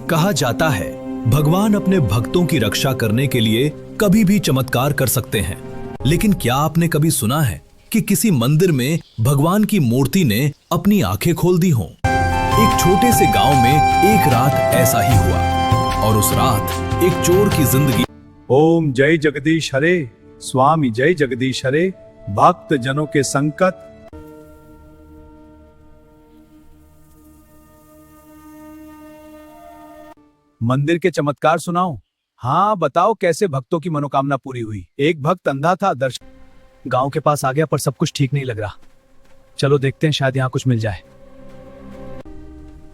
कहा जाता है भगवान अपने भक्तों की रक्षा करने के लिए कभी भी चमत्कार कर सकते हैं, लेकिन क्या आपने कभी सुना है कि किसी मंदिर में भगवान की मूर्ति ने अपनी आंखें खोल दी हों? एक छोटे से गांव में एक रात ऐसा ही हुआ और उस रात एक चोर की जिंदगी। ओम जय जगदीश हरे, स्वामी जय जगदीश हरे, भक्त जनों के संकट। मंदिर के चमत्कार सुनाओ। हाँ बताओ, कैसे भक्तों की मनोकामना पूरी हुई। एक भक्त अंधा था, दर्शन गांव के पास आ गया पर सब कुछ ठीक नहीं लग रहा। चलो देखते हैं, शायद यहाँ कुछ मिल जाए।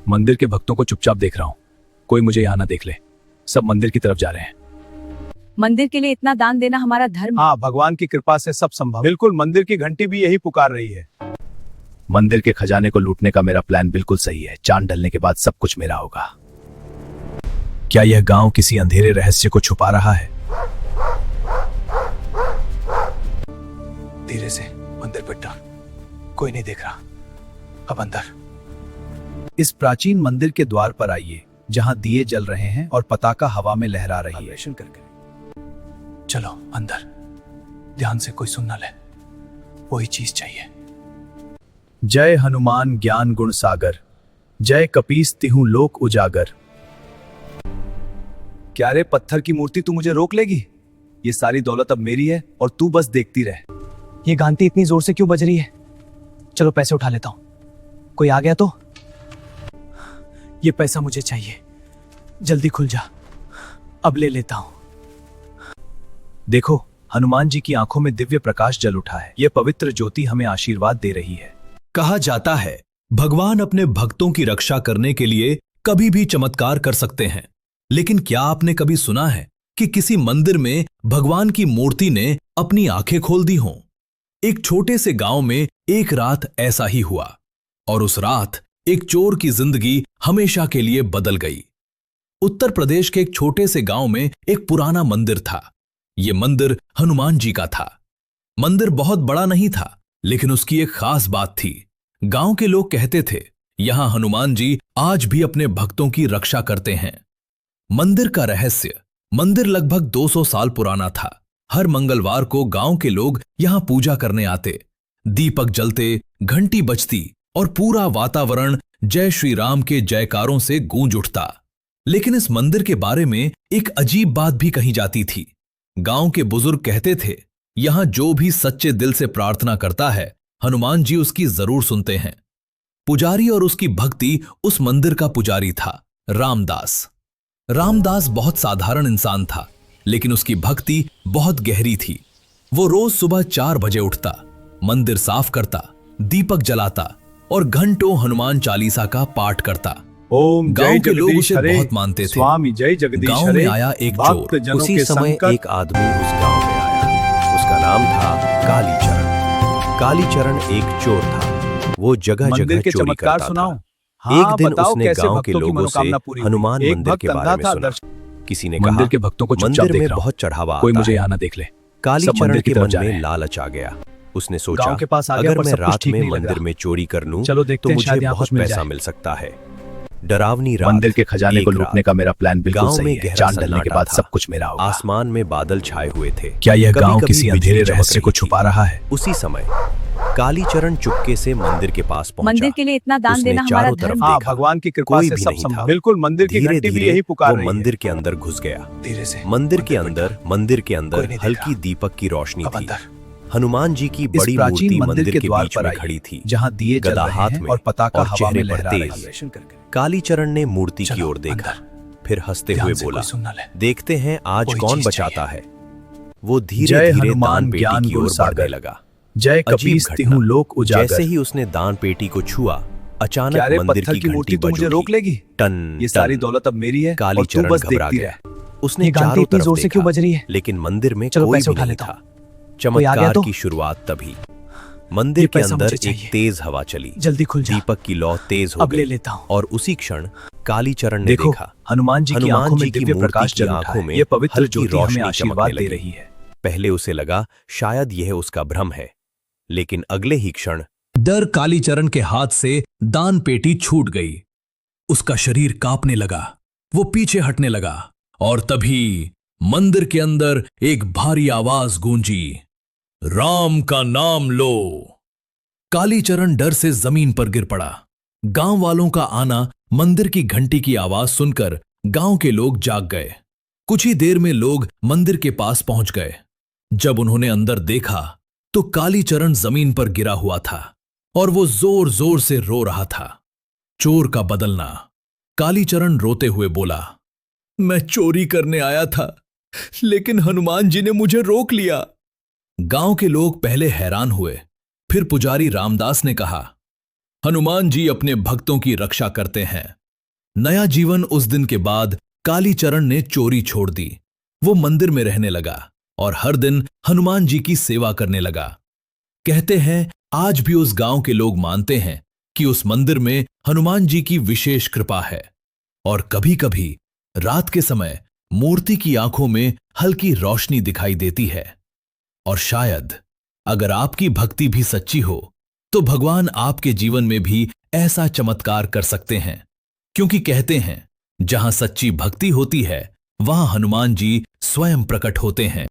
मंदिर के भक्तों को चुपचाप देख रहा हूँ, कोई मुझे यहाँ ना देख ले। सब मंदिर की तरफ जा रहे हैं। मंदिर के लिए इतना दान देना हमारा धर्म। हाँ, भगवान की कृपा से सब संभव। बिल्कुल, मंदिर की घंटी भी यही पुकार रही है। मंदिर के खजाने को लूटने का मेरा प्लान बिल्कुल सही है। चांद ढलने के बाद सब कुछ मेरा होगा। क्या यह गांव किसी अंधेरे रहस्य को छुपा रहा है? धीरे से मंदिर पर टर्न, कोई नहीं देख रहा। अब अंदर। इस प्राचीन मंदिर के द्वार पर आइए, जहां दिए जल रहे हैं और पताका हवा में लहरा रही है। चलो अंदर, ध्यान से, कोई सुन न ले। वही चीज चाहिए। जय हनुमान ज्ञान गुण सागर, जय कपीस तिहु लोक उजागर। क्या रे पत्थर की मूर्ति, तू मुझे रोक लेगी? ये सारी दौलत अब मेरी है और तू बस देखती रह। ये घंटी इतनी जोर से क्यों बज रही है? चलो पैसे उठा लेता हूं। कोई आ गया तो? ये पैसा मुझे चाहिए, जल्दी खुल जा, अब ले लेता हूं। देखो, हनुमान जी की आंखों में दिव्य प्रकाश जल उठा है। यह पवित्र ज्योति हमें आशीर्वाद दे रही है। कहा जाता है भगवान अपने भक्तों की रक्षा करने के लिए कभी भी चमत्कार कर सकते हैं, लेकिन क्या आपने कभी सुना है कि किसी मंदिर में भगवान की मूर्ति ने अपनी आंखें खोल दी हों? एक छोटे से गांव में एक रात ऐसा ही हुआ और उस रात एक चोर की जिंदगी हमेशा के लिए बदल गई। उत्तर प्रदेश के एक छोटे से गांव में एक पुराना मंदिर था। यह मंदिर हनुमान जी का था। मंदिर बहुत बड़ा नहीं था, लेकिन उसकी एक खास बात थी। गांव के लोग कहते थे, यहां हनुमान जी आज भी अपने भक्तों की रक्षा करते हैं। मंदिर का रहस्य। मंदिर लगभग 200 साल पुराना था। हर मंगलवार को गांव के लोग यहां पूजा करने आते। दीपक जलते, घंटी बजती और पूरा वातावरण जय श्री राम के जयकारों से गूंज उठता। लेकिन इस मंदिर के बारे में एक अजीब बात भी कही जाती थी। गांव के बुजुर्ग कहते थे, यहां जो भी सच्चे दिल से प्रार्थना करता है, हनुमान जी उसकी जरूर सुनते हैं। पुजारी और उसकी भक्ति। उस मंदिर का पुजारी था रामदास। रामदास बहुत साधारण इंसान था, लेकिन उसकी भक्ति बहुत गहरी थी। वो रोज सुबह 4 बजे उठता, मंदिर साफ करता, दीपक जलाता और घंटों हनुमान चालीसा का पाठ करता। ओम गांव जय के लोग जगदीश उसे हरे, बहुत मानते थे। स्वामी जय जगदीश गांव हरे, में आया एक भक्त चोर। जनों उसी के समय संकट। एक आदमी उस गांव में आया। उसका नाम था कालीचरण। कालीचरण एक चोर था। वो जगह मंदिर जगह के चोरी चमत्कार करता सुनाओ। था। हाँ, एक दिन बताओ, उसने कैसे गांव के भक्तों की लोगों से मनोकामना पूरी हुई। हनुमान एक मंदिर भक्त के बारे अंधा में था, सुना। किसी ने मंदिर कहा, के भक्तों को चुपचाप मंदिर देख में रहा हूं, बहुत चढ़ावा कोई आता मुझे है। यहाँ ना देख ले। कालीचरण की के तरफ मन जा रहे में हैं। लालच आ गया। उसने सोचा, गांव के पास आ गया अगर पर मैं सब कुछ रात ठीक में नहीं लग मंदिर रहा। में चोरी कर लूं चलो देखते तो हैं, मुझे शायद यहाँ बहुत कुछ मिल पैसा जाए। मिल सकता है। डरावनी रात। मंदिर के खजाने को एक लूटने रात। का मेरा प्लान बिल्कुल गांव सही में है। गहरा चांद ढलने के सन्नाटा बाद था। सब कुछ मेरा होगा। आसमान में बादल छाए हुए थे। क्या यह गांव कभी-कभी किसी बिजली अंधेरे चमक रहस्य को रही छुपा थी। रहा है? उसी समय कालीचरण चुपके से मंदिर के पास पहुंचा। मंदिर के लिए इतना दान उसने देना हमारा चारों तरफ धर्म। हाँ, देखा। भगवान की कृपा कोई से भी सब नहीं संभव। था। बिल्कुल, मंदिर की धीरे घंटी भी धीरे यही पुकार वो रही है। मंदिर के अंदर घुस गया। धीरे से मंदिर के पर अंदर कोई नहीं देख हल्की रहा। दीपक की रोशनी अब थी। अंदर। हनुमान जी की इस बड़ी प्राचीन मूर्ति मंदिर के द्वार बीच पर में आइए, खड़ी थी। जहां दिए जल गदा रहे हाथ हैं में और पताका और हवा चेहरे में पर लहरा तेज। रही है। कालीचरण ने मूर्ति की चलो, ओर देखा, अंदर। फिर हंसते ध्यान हुए से, बोला, कोई सुन न ले। देखते हैं आज वही कौन चीज बचाता चाहिए। है। वो धीरे जय धीरे हनुमान दान पेटी ज्ञान की गुण ओर बढ़ने सागर, लगा। जय अजीब कपीस घटना। तिहु लोक उजागर। जैसे ही उसने दान पेटी को छुआ, क्या अचानक रे मंदिर पत्थर की की मूर्ति, घंटी तू बज मुझे उठी। रोक लेगी? टन ये सारी टन। दौलत अब मेरी है और तू कालीचरण बस घबरा देखती गया। रह। उसने ये घंटी चारों इतनी तरफ जोर से क्यों देखा, बज रही है? लेकिन मंदिर में चलो कोई पैसे भी उठा नहीं लेता था। कोई आ गया चमत्कार तो? की शुरुआत तभी। मंदिर ये के पैसा अंदर मुझे एक चाहिए। तेज हवा चली। जल्दी खुल जा, दीपक की लौ तेज हो अब ले गई लेता हूं। और उसी क्षण कालीचरण ने देखो, देखा, हनुमान जी की हनुमान आंखों में जी की दिव्य मूर्ति प्रकाश की जल उठा आंखों है। में ये पवित्र हल्की ज्योति हमें रोशनी आशीर्वाद चमकने दे लगी। रही है। पहले उसे लगा शायद यह उसका भ्रम है, लेकिन अगले ही क्षण डर कालीचरण के हाथ से दान पेटी छूट गई। उसका शरीर कांपने लगा। वो पीछे हटने लगा और तभी मंदिर के अंदर एक भारी आवाज गूंजी, राम का नाम लो। कालीचरण डर से जमीन पर गिर पड़ा। गांव वालों का आना, मंदिर की घंटी की आवाज सुनकर गांव के लोग जाग गए। कुछ ही देर में लोग मंदिर के पास पहुंच गए। जब उन्होंने अंदर देखा तो कालीचरण जमीन पर गिरा हुआ था और वो जोर जोर से रो रहा था। चोर का बदलना। कालीचरण रोते हुए बोला, मैं चोरी करने आया था, लेकिन हनुमान जी ने मुझे रोक लिया। गांव के लोग पहले हैरान हुए, फिर पुजारी रामदास ने कहा, हनुमान जी अपने भक्तों की रक्षा करते हैं। नया जीवन। उस दिन के बाद कालीचरण ने चोरी छोड़ दी। वो मंदिर में रहने लगा और हर दिन हनुमान जी की सेवा करने लगा। कहते हैं आज भी उस गांव के लोग मानते हैं कि उस मंदिर में हनुमान जी की विशेष कृपा है। और कभी कभी रात के समय मूर्ति की आंखों में हल्की रोशनी दिखाई देती है। और शायद अगर आपकी भक्ति भी सच्ची हो तो भगवान आपके जीवन में भी ऐसा चमत्कार कर सकते हैं, क्योंकि कहते हैं जहां सच्ची भक्ति होती है वहां हनुमान जी स्वयं प्रकट होते हैं।